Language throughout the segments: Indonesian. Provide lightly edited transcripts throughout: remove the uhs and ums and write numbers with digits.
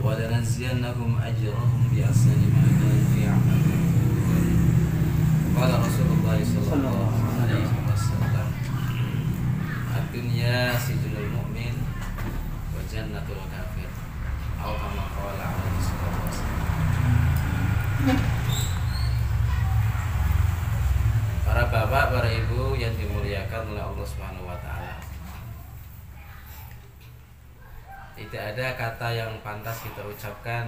ولنجزينهم أجرهم بأحسن ما كانوا يعملون. قال رسول الله صلى الله عليه وسلم الدنيا سجن المؤمن وجنة الكافر أو كما قال عليه الصلاة والسلام. Para bapak, para ibu yang dimuliakan oleh Allah Subhanahu wa taala. Tidak ada kata yang pantas kita ucapkan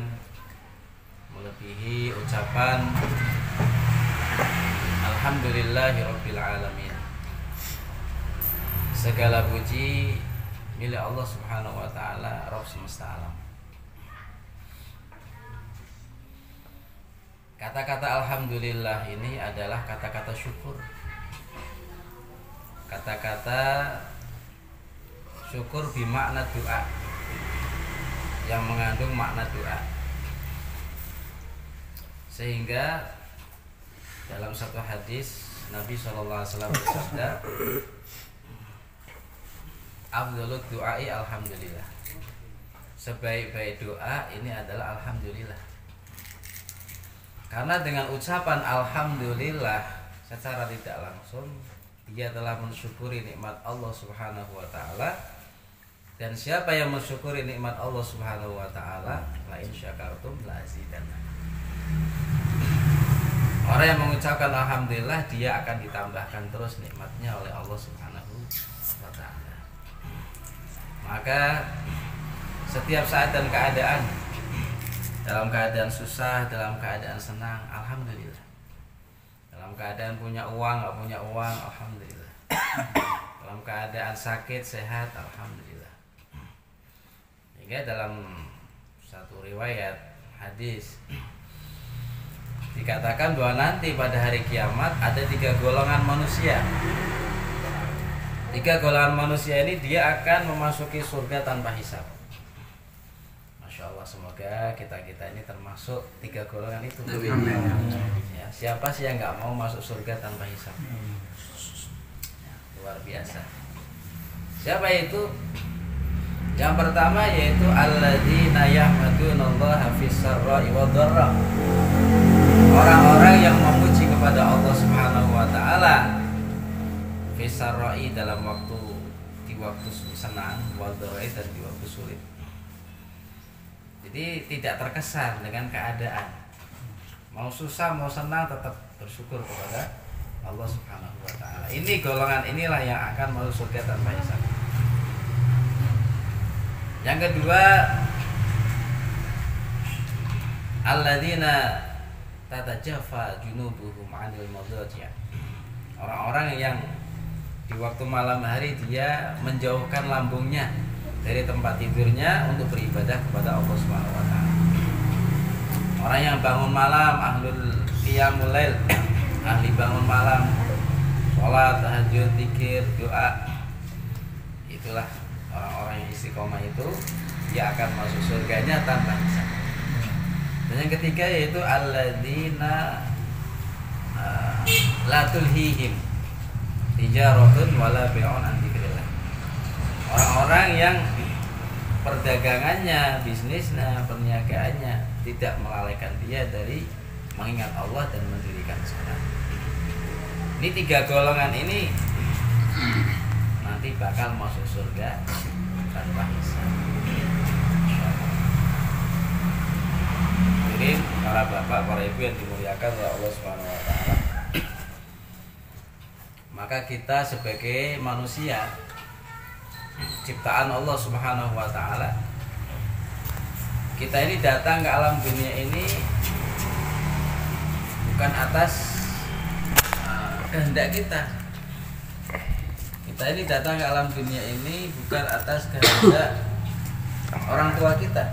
melebihi ucapan Alhamdulillahirabbil alamin. Segala puji milik Allah Subhanahu wa taala, Rabb semesta alam. Kata-kata alhamdulillah ini adalah kata-kata syukur. Kata-kata syukur bermakna doa, yang mengandung makna doa. Sehingga dalam satu hadis Nabi SAW bersabda, afdhalud du'ai alhamdulillah. Sebaik-baik doa ini adalah alhamdulillah. Karena dengan ucapan alhamdulillah secara tidak langsung dia telah mensyukuri nikmat Allah Subhanahu wa taala. Dan siapa yang mensyukuri nikmat Allah Subhanahu wa taala, la in syakartum la azidannakum. Orang yang mengucapkan alhamdulillah, dia akan ditambahkan terus nikmatnya oleh Allah Subhanahu wa taala. Maka setiap saat dan keadaan, dalam keadaan susah, dalam keadaan senang, alhamdulillah. Dalam keadaan punya uang, nggak punya uang, alhamdulillah. Dalam keadaan sakit, sehat, alhamdulillah. Hingga dalam satu riwayat hadis dikatakan bahwa nanti pada hari kiamat ada 3 golongan manusia. 3 golongan manusia ini dia akan memasuki surga tanpa hisab. Masya Allah, semoga kita ini termasuk 3 golongan itu. Ya, siapa sih yang nggak mau masuk surga tanpa hisab? Ya, luar biasa. Siapa itu? Yang pertama yaitu alladzina yahmadunallaha fis-sarra'i wad-dharra. Orang-orang yang memuji kepada Allah Subhanahu wa taala fis-sarra'i dalam di waktu senang, wad-dharra'i dan di waktu sulit. Jadi tidak terkesan dengan keadaan. Mau susah, mau senang tetap bersyukur kepada Allah Subhanahu wa taala. Ini golongan inilah yang akan masuk surga tanpa hisab. Yang kedua, alladzina tatajaffa junubuhum 'anil madaji'. Orang-orang yang di waktu malam hari dia menjauhkan lambungnya dari tempat tidurnya untuk beribadah kepada Allah Subhanahu wa taala. Orang yang bangun malam, ahlul qiyamul lail, ahli bangun malam, sholat, tahajud, zikir, doa. Itulah orang-orang yang istiqomah itu, dia akan masuk surganya tanpa hisab. Dan yang ketiga yaitu alladzina la tulhihim tijaratun wala bai'un an dzikrillah. Orang-orang yang perdagangannya, bisnisnya, perniagaannya tidak melalaikan dia dari mengingat Allah dan mendirikan salat. Ini 3 golongan ini nanti bakal masuk surga tanpa hisab. Jadi para bapak, para ibu yang dimuliakan oleh Allah Subhanahu wa taala, maka kita sebagai manusia ciptaan Allah Subhanahu wa taala, kita ini datang ke alam dunia ini bukan atas kehendak kita. Kita ini datang ke alam dunia ini bukan atas kehendak orang tua kita,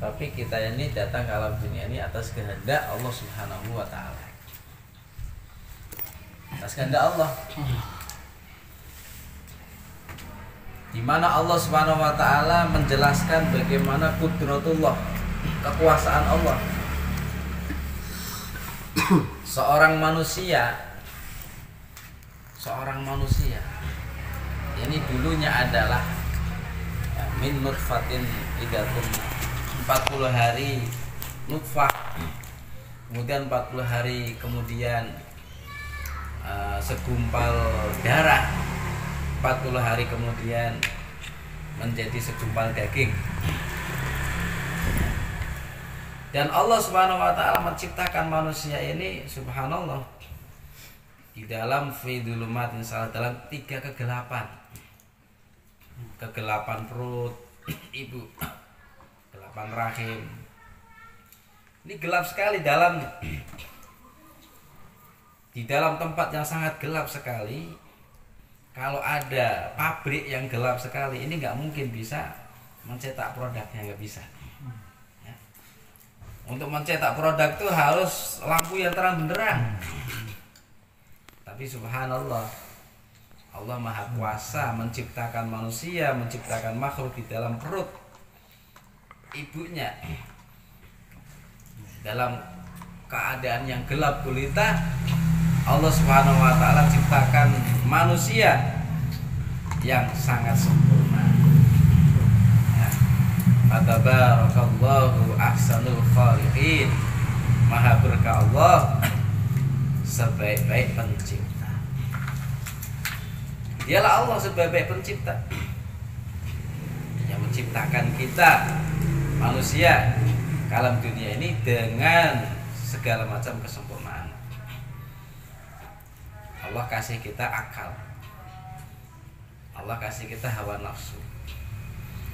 tapi kita ini datang ke alam dunia ini atas kehendak Allah Subhanahu wa taala. Atas kehendak Allah. Di mana Allah Subhanahu wa taala menjelaskan bagaimana qudratullah, kekuasaan Allah. Seorang manusia ini dulunya adalah min nutfatin idza kunna 40 hari nutfah, kemudian 40 hari kemudian segumpal darah, 40 hari kemudian menjadi segumpal daging. Dan Allah Subhanahu wa taala menciptakan manusia ini subhanallah di dalam fidulumatin salah dalam 3 kegelapan. Kegelapan perut ibu, kegelapan rahim. Ini gelap sekali dalamnya. Di dalam tempat yang sangat gelap sekali, kalau ada pabrik yang gelap sekali, ini nggak mungkin bisa mencetak produknya, nggak bisa. Ya. Untuk mencetak produk itu harus lampu yang terang benderang. Tapi subhanallah, Allah Maha Kuasa menciptakan manusia, menciptakan makhluk di dalam perut ibunya dalam keadaan yang gelap gulita. Allah Subhanahu wa taala ciptakan manusia yang sangat sempurna. Ya. Fatabarakallahu ahsanul khaliqin. Maha berkah Allah sebaik-baik pencipta. Dialah Allah sebaik-baik pencipta yang menciptakan kita manusia ke alam dunia ini dengan segala macam kesempurnaan. Allah kasih kita akal, Allah kasih kita hawa nafsu,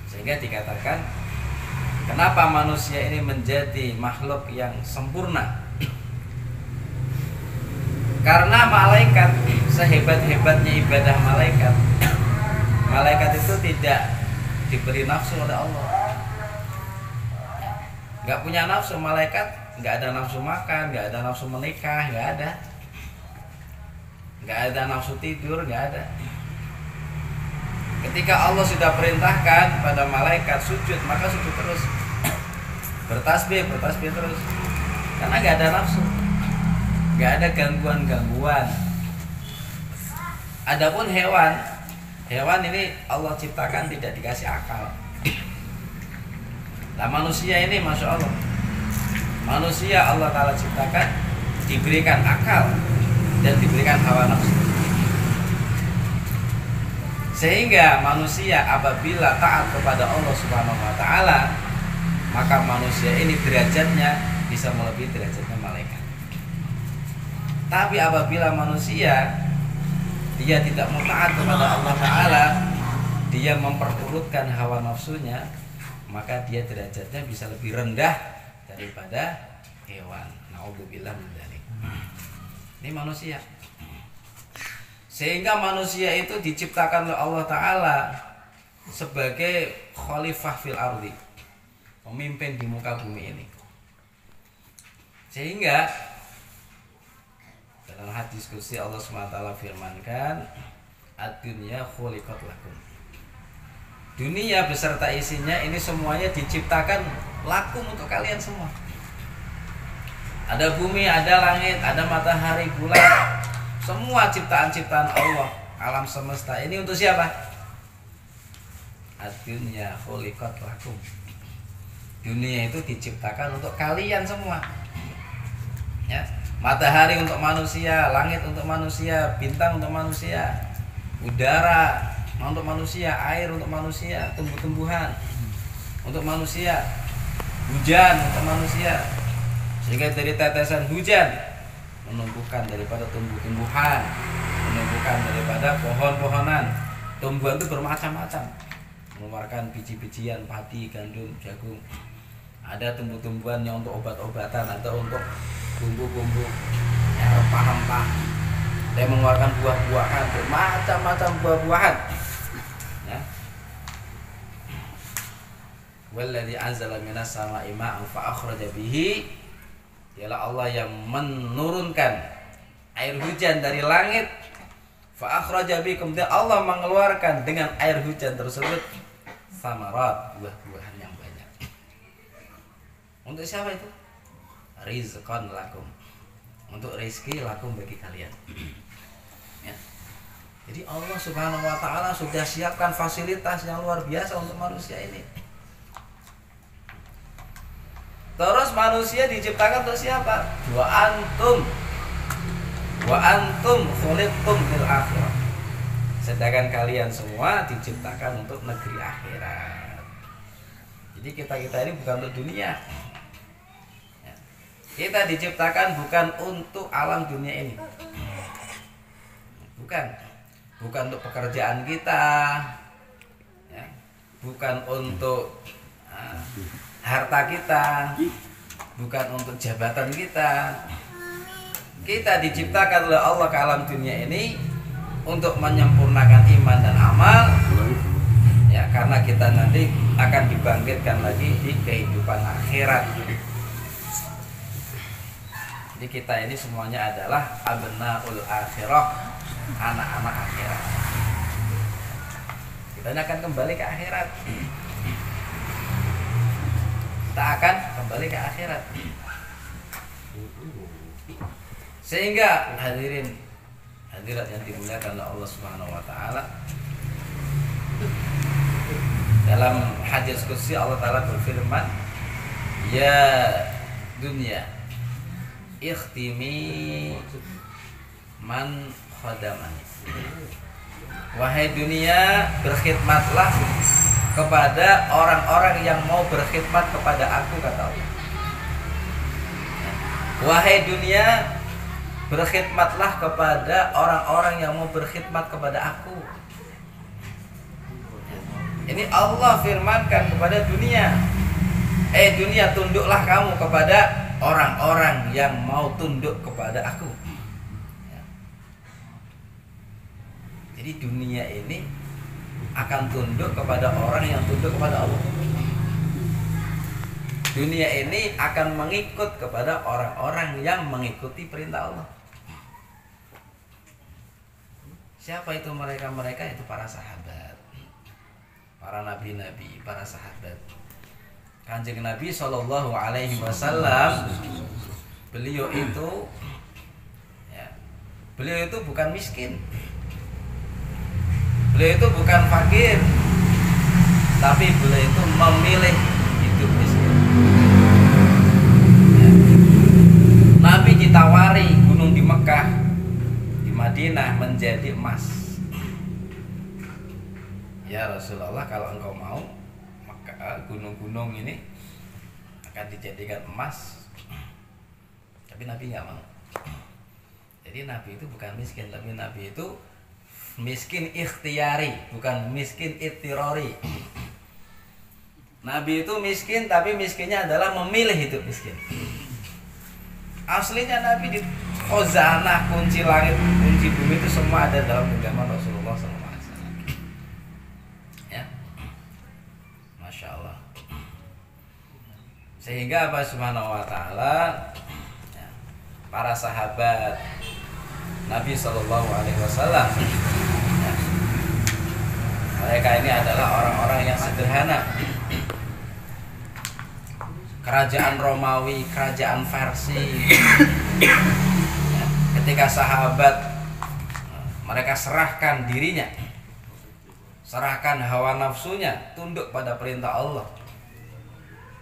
sehingga dikatakan kenapa manusia ini menjadi makhluk yang sempurna. Karena malaikat, sehebat-hebatnya ibadah malaikat, malaikat itu tidak diberi nafsu oleh Allah. Gak punya nafsu malaikat, gak ada nafsu makan, gak ada nafsu menikah, gak ada. Gak ada nafsu tidur, gak ada. Ketika Allah sudah perintahkan pada malaikat sujud, maka sujud terus. Bertasbih terus. Karena gak ada nafsu, gak ada gangguan-gangguan. Adapun hewan ini Allah ciptakan tidak dikasih akal. Nah manusia ini masya Allah, manusia Allah Ta'ala ciptakan diberikan akal dan diberikan hawa nafsu, sehingga manusia apabila taat kepada Allah Subhanahu wa taala, maka manusia ini derajatnya bisa melebihi derajatnya malaikat. Tapi apabila manusia dia tidak mau taat kepada Allah Ta'ala, dia memperturutkan hawa nafsunya, maka dia derajatnya bisa lebih rendah daripada hewan. Na'udzubillah min dzalik. Ini manusia. Sehingga manusia itu diciptakan oleh Allah Ta'ala sebagai khalifah fil ardi, pemimpin di muka bumi ini. Sehingga dalam hadis qudsi Allah SWT firmankan, ad-dunya khuliqat lakum. Dunia beserta isinya ini semuanya diciptakan lakum untuk kalian semua. Ada bumi, ada langit, ada matahari, bulan, semua ciptaan-ciptaan Allah, alam semesta ini untuk siapa? Ad-dunya khuliqat lakum. Dunia itu diciptakan untuk kalian semua. Ya, matahari untuk manusia, langit untuk manusia, bintang untuk manusia, udara untuk manusia, air untuk manusia, tumbuh-tumbuhan untuk manusia, hujan untuk manusia. Sehingga dari tetesan hujan menumbuhkan daripada tumbuh-tumbuhan, menumbuhkan daripada pohon-pohonan. Tumbuhan itu bermacam-macam, mengeluarkan biji-bijian, padi, gandum, jagung. Ada tumbuh-tumbuhan yang untuk obat-obatan atau untuk bumbu-bumbu, ya, rempah-rempah. Dia mengeluarkan buah-buahan, bermacam-macam buah-buahan. Ya. Walladzi anzala minas sama'i ma'an fa akhraja bihi. Dialah Allah yang menurunkan air hujan dari langit. Fa akhraja bihi, kemudian Allah mengeluarkan dengan air hujan tersebut samarat, buah-buahan yang banyak. Untuk siapa itu? Rizqan lakum, untuk rezeki lakum bagi kalian. Ya. Jadi Allah Subhanahu wa taala sudah siapkan fasilitas yang luar biasa untuk manusia ini. Terus manusia diciptakan untuk siapa? Wa antum khuliqtum fil akhirah. Sedangkan kalian semua diciptakan untuk negeri akhirat. Jadi kita ini bukan untuk dunia. Kita diciptakan bukan untuk alam dunia ini. Bukan untuk pekerjaan kita, ya. Bukan untuk harta kita, bukan untuk jabatan kita. Kita diciptakan oleh Allah ke alam dunia ini untuk menyempurnakan iman dan amal, ya, karena kita nanti akan dibangkitkan lagi di kehidupan akhirat. Jadi kita ini semuanya adalah abnaul akhirah, anak-anak akhirat. Kita ini akan kembali ke akhirat. Kita akan kembali ke akhirat. Sehingga hadirin hadirat yang dimuliakan oleh Allah Subhanahu wa taala, dalam hadis qudsi Allah taala berfirman, "Ya dunya, ikhtimi man khadamani." Wahai dunia, berkhidmatlah kepada orang-orang yang mau berkhidmat kepada aku, kata Allah. Wahai dunia, berkhidmatlah kepada orang-orang yang mau berkhidmat kepada aku. Ini Allah firmankan kepada dunia. Dunia, tunduklah kamu kepada orang-orang yang mau tunduk kepada aku. Jadi dunia ini akan tunduk kepada orang yang tunduk kepada Allah. Dunia ini akan mengikut kepada orang-orang yang mengikuti perintah Allah. Siapa itu mereka? Mereka itu para sahabat, para nabi-nabi, para sahabat. Kanjeng Nabi Shallallahu Alaihi Wasallam, beliau itu bukan miskin, beliau itu bukan fakir, tapi beliau itu memilih hidup miskin. Nabi ditawari gunung di Mekah, di Madinah menjadi emas. Ya Rasulullah, kalau engkau mau, maka gunung-gunung ini akan dijadikan emas. Tapi Nabi nggak mau. Jadi Nabi itu bukan miskin, tapi Nabi itu miskin ikhtiyari, bukan miskin ittirori. Nabi itu miskin, tapi miskinnya adalah memilih hidup miskin. Aslinya Nabi di khazanah, kunci langit, kunci bumi itu semua ada dalam genggaman Rasulullah SAW. Ya, Masya Allah. Sehingga apa, Subhanahu Wa Taala, ya, para sahabat Nabi Shallallahu Alaihi Wasallam, ya, mereka ini adalah orang-orang yang sederhana. Kerajaan Romawi, kerajaan Persia, ya, ketika sahabat mereka serahkan dirinya, serahkan hawa nafsunya, tunduk pada perintah Allah,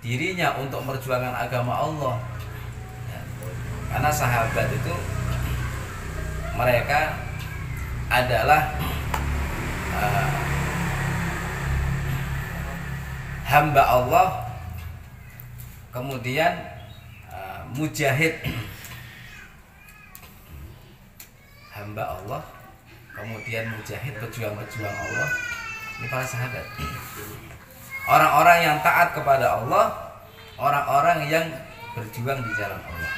dirinya untuk perjuangan agama Allah, ya, karena sahabat itu mereka adalah hamba Allah, kemudian mujahid, hamba Allah, kemudian mujahid, pejuang-pejuang Allah. Ini para sahabat, orang-orang yang taat kepada Allah, orang-orang yang berjuang di jalan Allah.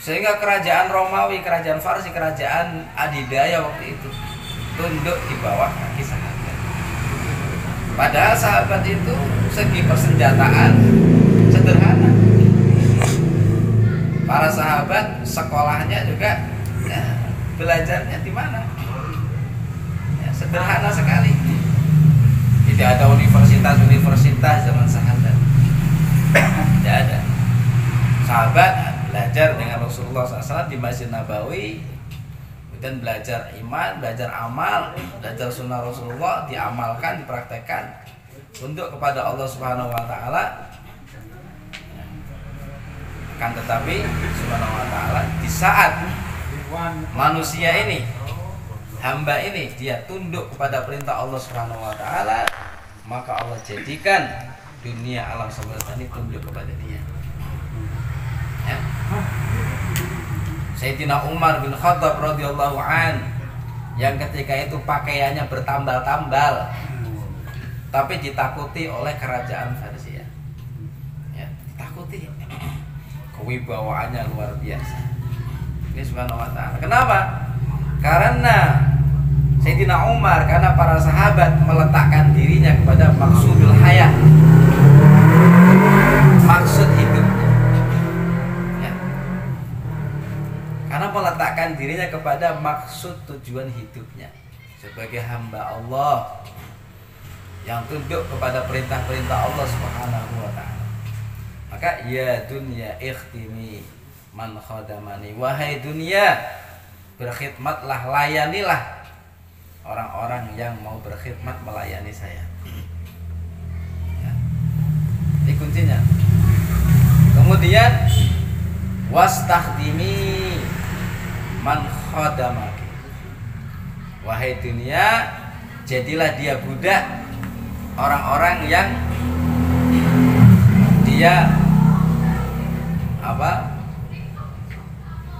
Sehingga kerajaan Romawi, kerajaan Farsi, kerajaan adidaya waktu itu tunduk di bawah kaki sahabat. Padahal sahabat itu segi persenjataan sederhana. Para sahabat sekolahnya juga, ya, belajarnya di mana? Ya, sederhana sekali. Tidak ada universitas zaman sahabat. Tidak ada. Sahabat belajar dengan Rasulullah SAW di Masjid Nabawi, kemudian belajar iman, belajar amal, belajar sunnah Rasulullah, diamalkan, dipraktekkan, tunduk kepada Allah Subhanahu Wa Taala, Kan tetapi subhanahu wa ta'ala di saat manusia ini, hamba ini, dia tunduk kepada perintah Allah subhanahu wa ta'ala, maka Allah jadikan dunia alam semesta ini tunduk kepada dia. Ya. Sayyidina Umar bin Khattab radhiyallahu an, yang ketika itu pakaiannya bertambal-tambal, tapi ditakuti oleh kerajaan Persia. Ya, ditakuti. Kewibawaannya luar biasa. Ini subhanahu wa ta'ala. Kenapa? Karena Sayyidina Umar, karena para sahabat meletakkan dirinya kepada maksudul hayat, maksud hidupnya. Ya. Karena meletakkan dirinya kepada maksud tujuan hidupnya sebagai hamba Allah yang tunduk kepada perintah-perintah Allah Subhanahu wa ta'ala. Maka ya dunya ikhtimi man khadamani, wahai dunia, berkhidmatlah, layanilah orang-orang yang mau berkhidmat melayani saya. Ya. Ini kuncinya. Kemudian wastakhdimi man khadamaki, wahai dunia, jadilah dia budak orang-orang yang dia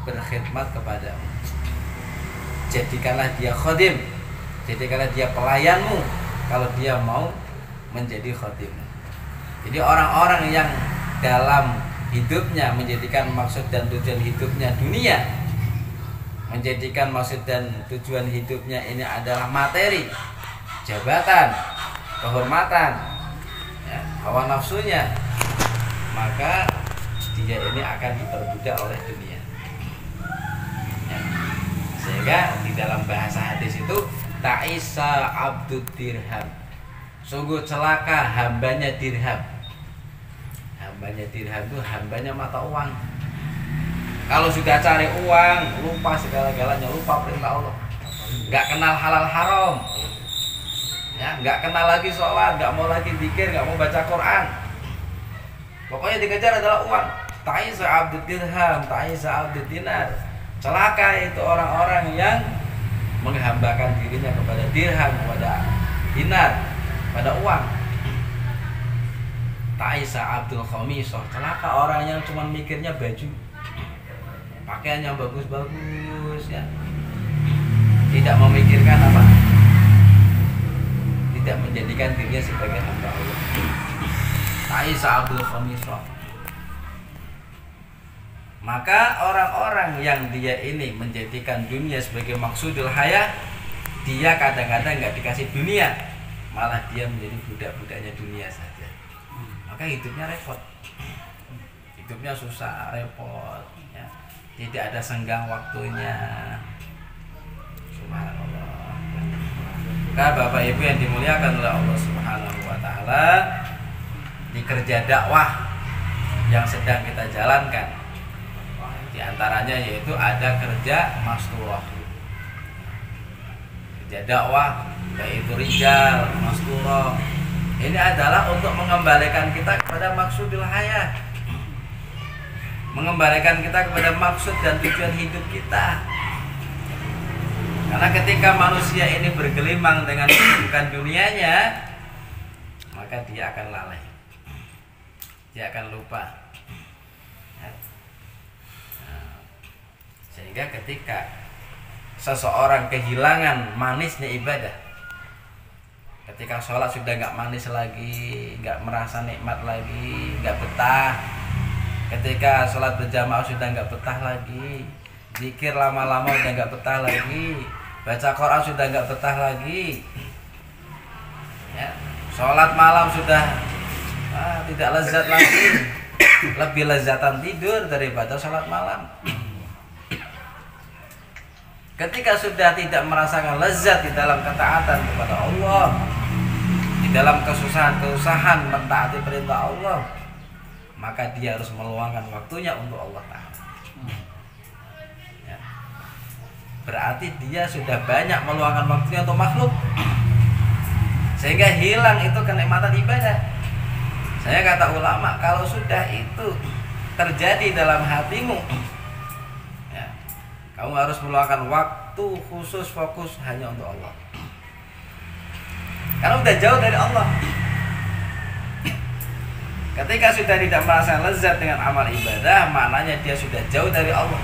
berkhidmat kepadamu. Jadikanlah dia khadim, jadikanlah dia pelayanmu kalau dia mau menjadi khadim. Jadi orang-orang yang dalam hidupnya menjadikan maksud dan tujuan hidupnya dunia, menjadikan maksud dan tujuan hidupnya ini adalah materi, jabatan, kehormatan, ya, hawa nafsunya, maka dia ini akan diperbudak oleh dunia. Ya. Sehingga di dalam bahasa hadis itu ta'isa abdud dirham, sungguh celaka hambanya dirham. Hambanya dirham itu hambanya mata uang. Kalau sudah cari uang, lupa segala-galanya, lupa perintah Allah, nggak kenal halal haram, ya, nggak kenal lagi sholat, nggak mau lagi zikir, nggak mau baca Quran. Pokoknya dikejar adalah uang. Ta'isa abdud dirham, ta'isa abdud dinar. Celaka itu orang-orang yang menghambakan dirinya kepada dirham, kepada dinar, pada uang. Ta'isa abdul khamisah, celaka orang yang cuma mikirnya baju, pakaian yang bagus-bagus, ya, tidak memikirkan apa, tidak menjadikan dirinya sebagai hamba Allah. Ta'isa abdul khamisah. Maka orang-orang yang dia ini menjadikan dunia sebagai maksudul hayat, dia kadang-kadang nggak dikasih dunia, malah dia menjadi budak-budaknya dunia saja. Maka hidupnya repot, hidupnya susah, repot, ya. Tidak ada senggang waktunya. Subhanallah. Maka Bapak Ibu yang dimuliakan oleh Allah Subhanahu wa ta'ala, di kerja dakwah yang sedang kita jalankan, di antaranya yaitu ada kerja masturah, kerja dakwah, yaitu rijal masturah. Ini adalah untuk mengembalikan kita kepada maksudul hayat, mengembalikan kita kepada maksud dan tujuan hidup kita. Karena ketika manusia ini bergelimang dengan kesibukan dunianya, maka dia akan lalai, dia akan lupa. Sehingga ketika seseorang kehilangan manisnya ibadah, ketika sholat sudah nggak manis lagi, nggak merasa nikmat lagi, nggak betah, ketika sholat berjamaah sudah nggak betah lagi, zikir lama-lama sudah nggak betah lagi, baca Quran sudah nggak betah lagi, ya, sholat malam sudah tidak lezat lagi, lebih lezatan tidur daripada sholat malam. Ketika sudah tidak merasakan lezat di dalam ketaatan kepada Allah, di dalam kesusahan-kesusahan mentaati perintah Allah, maka dia harus meluangkan waktunya untuk Allah Ta'ala. Ya. Berarti dia sudah banyak meluangkan waktunya untuk makhluk, sehingga hilang itu kenikmatan ibadah. Saya kata ulama, kalau sudah itu terjadi dalam hatimu, ya, kamu harus meluangkan waktu khusus fokus hanya untuk Allah. Karena udah jauh dari Allah. Ketika sudah tidak merasa lezat dengan amal ibadah, maknanya dia sudah jauh dari Allah.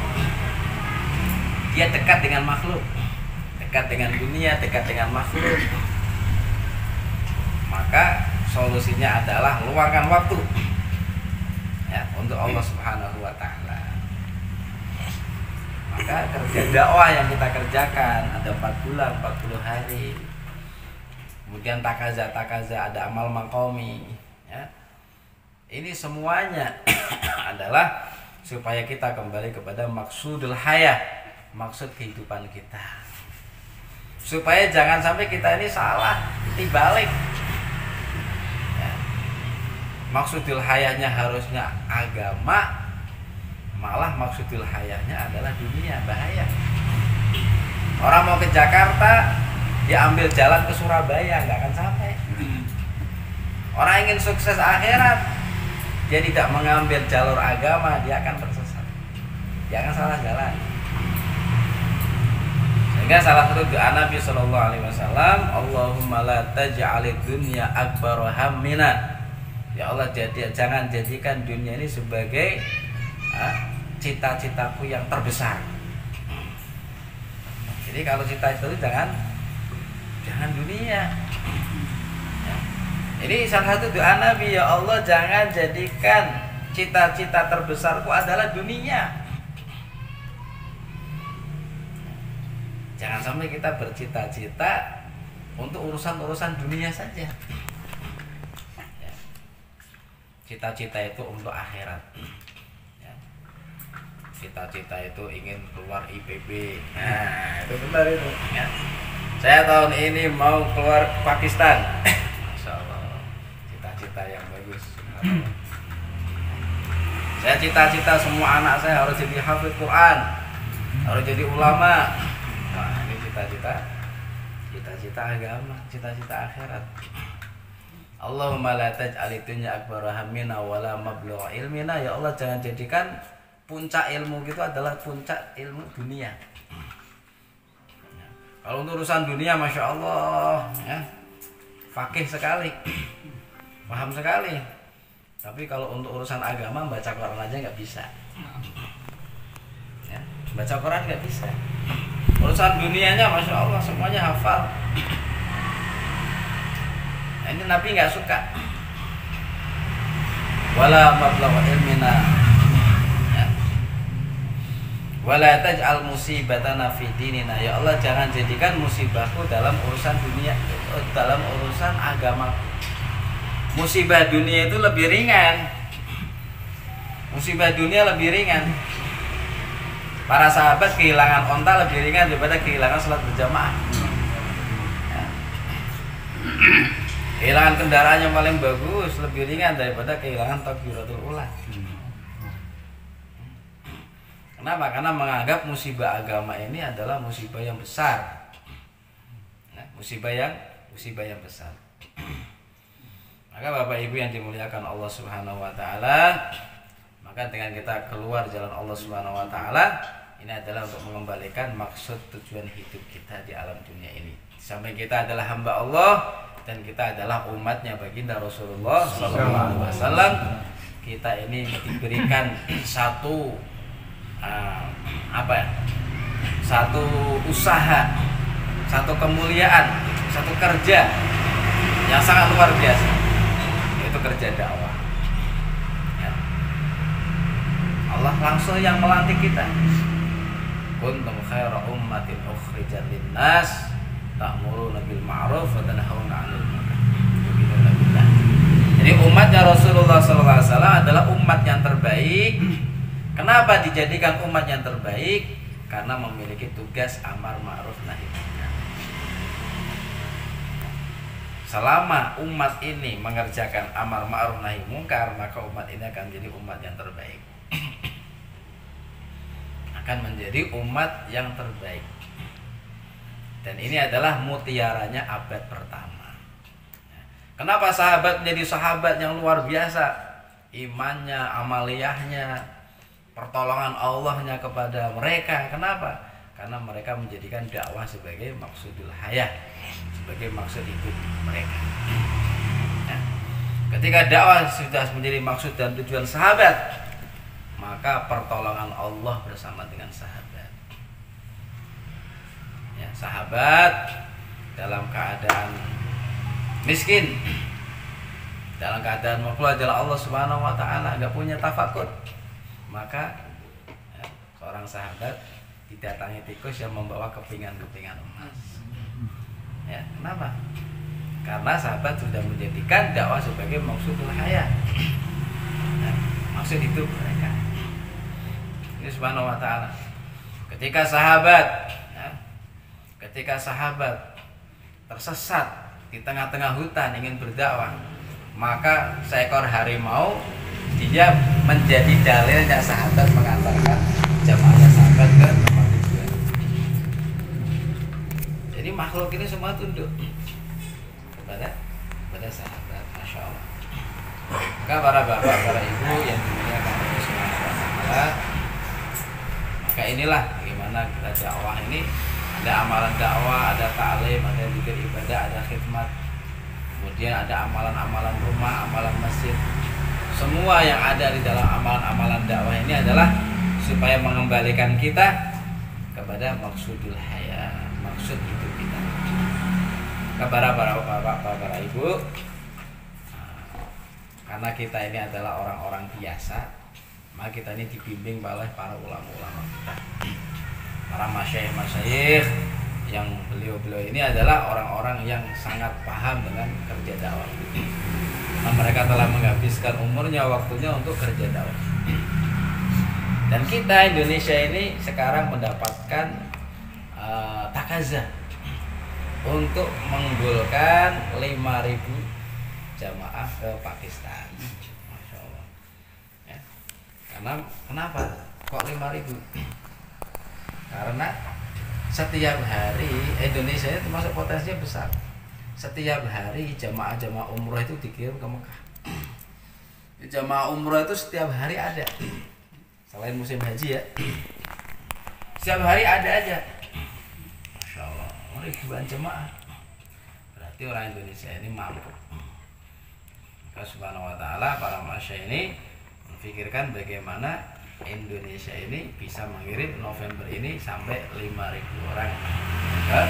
Dia dekat dengan makhluk, dekat dengan dunia, dekat dengan makhluk. Maka solusinya adalah luangkan waktu, ya, untuk Allah Subhanahu wa taala. Maka kerja dakwah yang kita kerjakan ada 4 bulan, 40 hari. Kemudian takaza, ada amal maqami, ya. Ini semuanya adalah supaya kita kembali kepada maksudul hayah, maksud kehidupan kita. Supaya jangan sampai kita ini salah, dibalik. Ya. Maksudul hayahnya harusnya agama, malah maksudul hayahnya adalah dunia, bahaya. Orang mau ke Jakarta, dia ambil jalan ke Surabaya, nggak akan sampai. Orang ingin sukses akhirat, dia tidak mengambil jalur agama, dia akan tersesat. Jangan salah jalan. Sehingga salah satu doa Nabi Shallallahu Alaihi Wasallam, Allahumma la taj'alid dunya akbar hammina. Ya Allah, jangan jadikan dunia ini sebagai cita-citaku yang terbesar. Jadi kalau cita-cita itu jangan dunia. Ini salah satu doa Nabi, ya Allah jangan jadikan cita-cita terbesarku adalah dunia. Jangan sampai kita bercita-cita untuk urusan-urusan dunia saja. Cita-cita itu untuk akhirat. Cita-cita itu ingin keluar IPB. Nah, itu benar itu. Ya. Saya tahun ini mau keluar Pakistan. Masya Allah, cita-cita yang bagus. Saya cita-cita semua anak saya harus jadi hafidz Quran, harus jadi ulama. Nah, ini cita-cita agama, cita-cita akhirat. Allahumma la taj'alid dunya akbar hammina wala mablugha ilmina. Ya Allah, jangan jadikan puncak ilmu itu adalah puncak ilmu dunia. Kalau untuk urusan dunia, masya Allah, ya, fakih sekali, paham sekali. Tapi kalau untuk urusan agama, baca Quran aja nggak bisa. Ya, baca Quran nggak bisa. Urusan dunianya, masya Allah, semuanya hafal. Nah, ini Nabi nggak suka. Wala mablagha ilmina. Wala taj'al musibatana fi dinina. Ya Allah, jangan jadikan musibahku dalam urusan dunia, dalam urusan agama. Musibah dunia itu lebih ringan. Musibah dunia lebih ringan. Para sahabat kehilangan onta lebih ringan daripada kehilangan salat berjamaah. Ya. Kehilangan kendaraan yang paling bagus lebih ringan daripada kehilangan takbiratul ula. Kenapa? Karena menganggap musibah agama ini adalah musibah yang besar. Nah, musibah yang besar. Maka Bapak Ibu yang dimuliakan Allah Subhanahu wa taala, maka dengan kita keluar jalan Allah Subhanahu wa taala, ini adalah untuk mengembalikan maksud tujuan hidup kita di alam dunia ini. Sampai kita adalah hamba Allah dan kita adalah umatnya baginda Rasulullah sallallahu alaihi wasallam. Kita ini diberikan satu satu usaha, satu kemuliaan, satu kerja yang sangat luar biasa, yaitu kerja dakwah. Ya. Allah langsung yang melantik kita. Kuntum khaira ummatin ukhrijat linnas ta'muruna bil ma'ruf wa tanhauna 'anil munkar. Jadi umatnya Rasulullah SAW adalah umat yang terbaik. Kenapa dijadikan umat yang terbaik? Karena memiliki tugas amar ma'ruf nahi munkar. Selama umat ini mengerjakan amar ma'ruf nahi munkar, maka umat ini akan menjadi umat yang terbaik. Akan menjadi umat yang terbaik. Dan ini adalah mutiaranya abad pertama. Kenapa sahabat menjadi sahabat yang luar biasa? imannya, amaliyahnya, pertolongan Allahnya kepada mereka. Kenapa? Karena mereka menjadikan dakwah sebagai maksudul hayah, sebagai maksud hidup mereka. Nah, ketika dakwah sudah menjadi maksud dan tujuan sahabat, maka pertolongan Allah bersama dengan sahabat. Ya, sahabat dalam keadaan miskin, dalam keadaan makhluk adalah Allah Subhanahu wa taala, enggak punya tafakur, maka ya, seorang sahabat didatangi tikus yang membawa kepingan-kepingan emas. Ya, kenapa? Karena sahabat sudah menjadikan dakwah sebagai maksudul hayat, ya, maksud hidup mereka. Ini Subhanahu wa taala. Ketika sahabat tersesat di tengah-tengah hutan ingin berdakwah, maka seekor harimau dia menjadi dalilnya sahabat mengantarkan jamaahnya sahabat ke tempat tujuan. Jadi makhluk ini semua tunduk kepada sahabat, masya Allah. Maka para bapak, para ibu yang dimuliakan Allah Subhanahu wa taala, maka inilah bagaimana kita dakwah ini. Ada amalan dakwah, ada ta'lim, ada zikir ibadah, ada khidmat, kemudian ada amalan-amalan rumah, amalan masjid. Semua yang ada di dalam amalan-amalan dakwah ini adalah supaya mengembalikan kita kepada maksudul hayat, maksud hidup kita. Kepada para bapak, para ibu, karena kita ini adalah orang-orang biasa, maka kita ini dibimbing oleh para ulama-ulama kita, para masyayikh yang beliau-beliau ini adalah orang-orang yang sangat paham dengan kerja dakwah. Nah, mereka telah menghabiskan umurnya, waktunya untuk kerja dakwah. Dan kita Indonesia ini sekarang mendapatkan takazah untuk menggolkan 5.000 jamaah ke Pakistan. Masya Allah. Ya. Karena kenapa? Kok 5.000? Karena setiap hari Indonesia itu termasuk potensinya besar. Setiap hari jamaah-jamaah umroh itu dikirim ke Mekah. Jamaah umroh itu setiap hari ada. Selain musim haji ya, setiap hari ada aja. Masya Allah, ribuan jemaah. Berarti orang Indonesia ini mampu. Maka Subhanahu wa taala para masyayikh ini memikirkan bagaimana Indonesia ini bisa mengirim November ini sampai 5.000 orang ke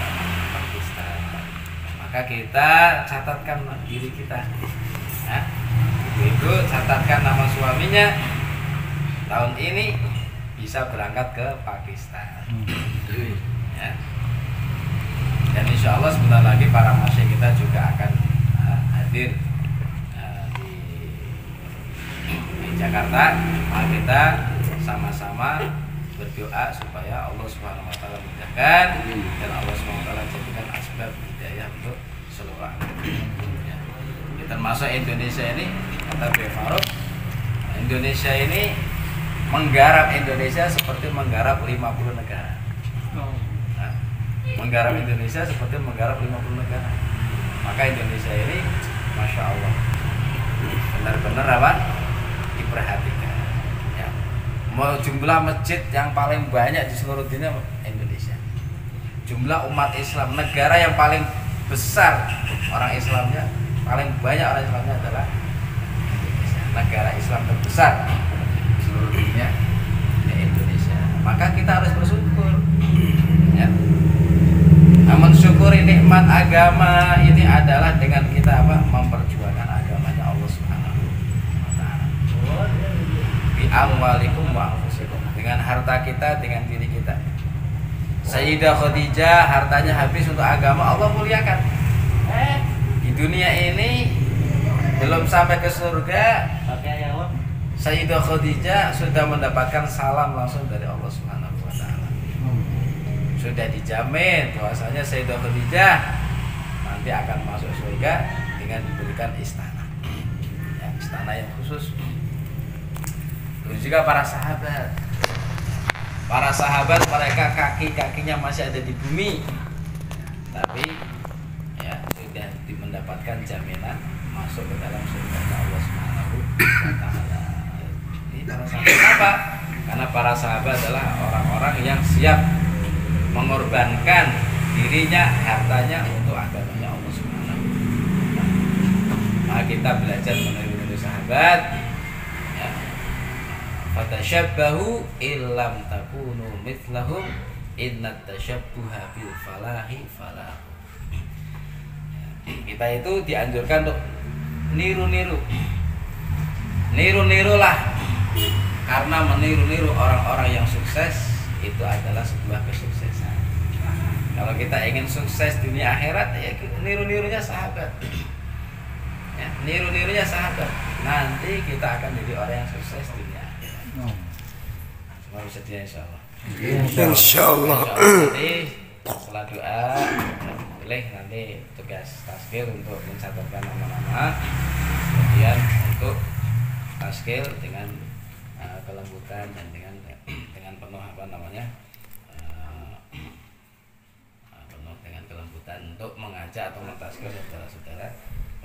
Pakistan. Maka kita catatkan diri kita. Nah, itu catatkan nama suaminya. Tahun ini bisa berangkat ke Pakistan. Ya. Dan insya Allah sebentar lagi para masyayikh kita juga akan hadir di Jakarta. Maka kita sama-sama berdoa supaya Allah Subhanahu wa taala mudahkan dan Allah Subhanahu wa taala jadikan asbab hidayah untuk seluruh dunia. Termasuk Indonesia ini, kata Beliau Faruk, Indonesia ini menggarap Indonesia seperti menggarap 50 negara. Nah, menggarap Indonesia seperti menggarap 50 negara. Maka Indonesia ini Masya Allah benar-benar apa? Diperhatikan. Ya. Mau jumlah masjid yang paling banyak di seluruh dunia Indonesia. Jumlah umat Islam, negara yang paling besar orang Islamnya, paling banyak orang Islamnya adalah Indonesia. Negara Islam terbesar di seluruh dunia di Indonesia. Maka kita harus bersyukur. Ya. Mensyukuri nikmat agama ini adalah dengan kita apa? Memperjuangkan agamanya Allah Subhanahu wa taala. Bi amwalikum wa anfusikum, dengan harta kita, dengan diri kita. Sayyidah Khadijah hartanya habis untuk agama, Allah muliakan. Di dunia ini belum sampai ke surga, Sayyidah Khadijah sudah mendapatkan salam langsung dari Allah Subhanahu wa taala. Sudah dijamin bahwasanya Sayyidah Khadijah nanti akan masuk surga dengan diberikan istana. Ya, istana yang khusus. Terus juga para sahabat. Para sahabat mereka kaki-kakinya masih ada di bumi. Tapi ya sudah mendapatkan jaminan masuk ke dalam surga Allah Subhanahu wa taala. para sahabat adalah orang-orang yang siap mengorbankan dirinya, hartanya untuk agamanya Allah Subhanahu. Maka kita belajar meniru sahabat. Ya. Fatashabbahu illam takunu mithlahum innat tashabbuha bil falahi falah. Kita itu dianjurkan untuk niru-nirulah, karena meniru-niru orang-orang yang sukses itu adalah sebuah kesuksesan. Kalau kita ingin sukses dunia akhirat, ya niru-nirunya sahabat. Ya, niru-nirunya sahabat. Nanti kita akan jadi orang yang sukses dunia akhirat. Semua bisa dia, insyaallah. Insyaallah. Nanti setelah doa boleh nanti tugas taskil untuk mencatatkan nama-nama, kemudian untuk taskil dengan kelembutan dan dengan penuh penuh dengan kelembutan untuk mengajak atau mentaskil saudara-saudara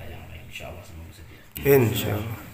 yang lain. Insyaallah semoga sedia. Insyaallah.